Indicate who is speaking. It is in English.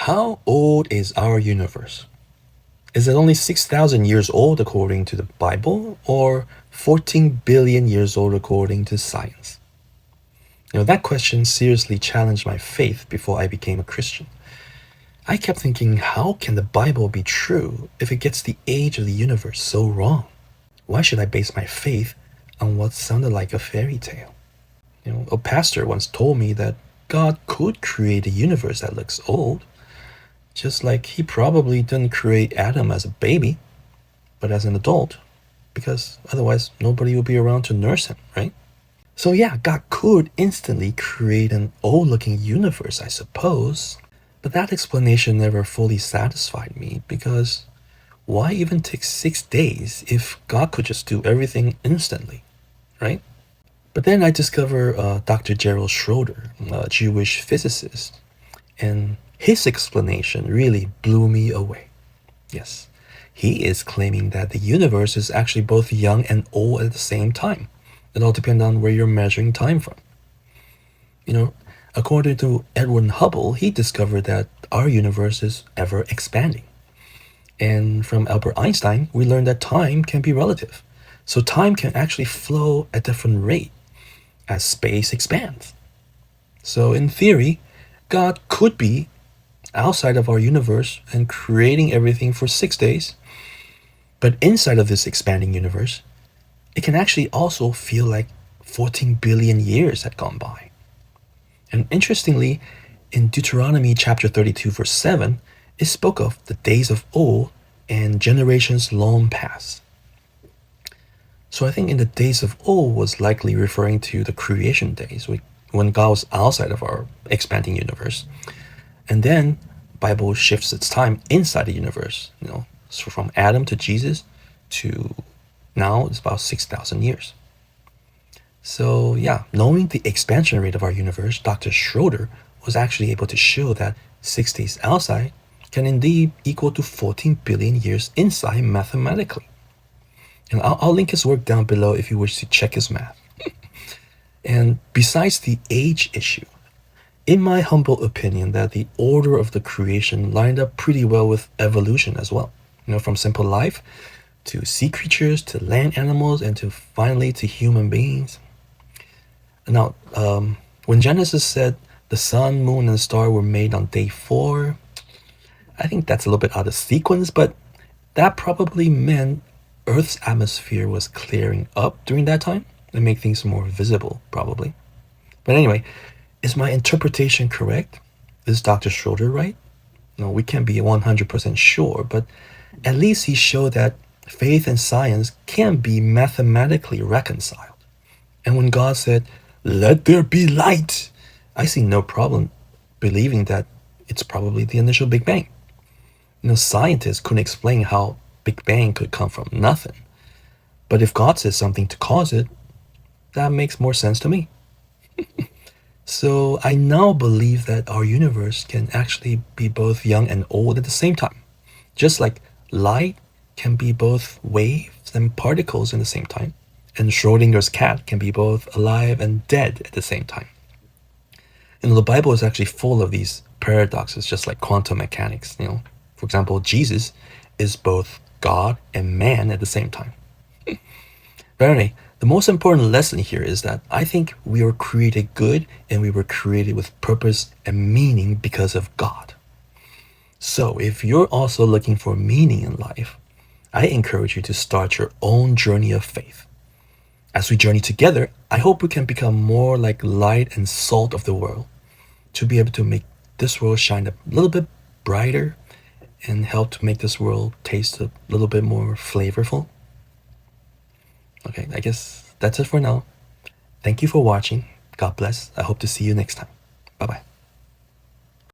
Speaker 1: How old is our universe? Is it only 6,000 years old according to the Bible, or 14 billion years old according to science? That question seriously challenged my faith before I became a Christian. I kept thinking, how can the Bible be true if it gets the age of the universe so wrong? Why should I base my faith on what sounded like a fairy tale? A pastor once told me that God could create a universe that looks old, just like he probably didn't create Adam as a baby, but as an adult, because otherwise nobody would be around to nurse him, right? So yeah, God could instantly create an old-looking universe, I suppose. But that explanation never fully satisfied me, because why even take 6 days if God could just do everything instantly, right? But then I discover Dr. Gerald Schroeder, a Jewish physicist, and his explanation really blew me away. Yes, he is claiming that the universe is actually both young and old at the same time. It all depends on where you're measuring time from. You know, According to Edwin Hubble, he discovered that our universe is ever expanding. And from Albert Einstein, we learned that time can be relative. So time can actually flow at different rate as space expands. So in theory, God could be outside of our universe and creating everything for 6 days. But inside of this expanding universe, it can actually also feel like 14 billion years had gone by. And interestingly, in Deuteronomy chapter 32, verse 7, it spoke of the days of old and generations long past. So I think in the days of old was likely referring to the creation days, when God was outside of our expanding universe. And then Bible shifts its time inside the universe, so from Adam to Jesus to now it's about 6,000 years. So yeah, knowing the expansion rate of our universe, Dr. Schroeder was actually able to show that 6 days outside can indeed equal to 14 billion years inside mathematically. And I'll link his work down below if you wish to check his math. And besides the age issue, in my humble opinion, that the order of the creation lined up pretty well with evolution as well. From simple life to sea creatures to land animals and to finally to human beings. Now, when Genesis said the sun, moon, and star were made on day 4, I think that's a little bit out of sequence, but that probably meant Earth's atmosphere was clearing up during that time and make things more visible, probably. But anyway, is my interpretation correct? Is Dr. Schroeder right? No, we can't be 100% sure, but at least he showed that faith and science can be mathematically reconciled. And when God said, "Let there be light," I see no problem believing that it's probably the initial Big Bang. Scientists couldn't explain how Big Bang could come from nothing. But if God says something to cause it, that makes more sense to me. So I now believe that our universe can actually be both young and old at the same time. Just like light can be both waves and particles in the same time, and Schrodinger's cat can be both alive and dead at the same time. The Bible is actually full of these paradoxes, just like quantum mechanics. For example, Jesus is both God and man at the same time. But anyway, the most important lesson here is that I think we were created good and we were created with purpose and meaning because of God. So if you're also looking for meaning in life, I encourage you to start your own journey of faith. As we journey together, I hope we can become more like light and salt of the world, to be able to make this world shine a little bit brighter and help to make this world taste a little bit more flavorful. Okay, I guess that's it for now. Thank you for watching. God bless. I hope to see you next time. Bye-bye.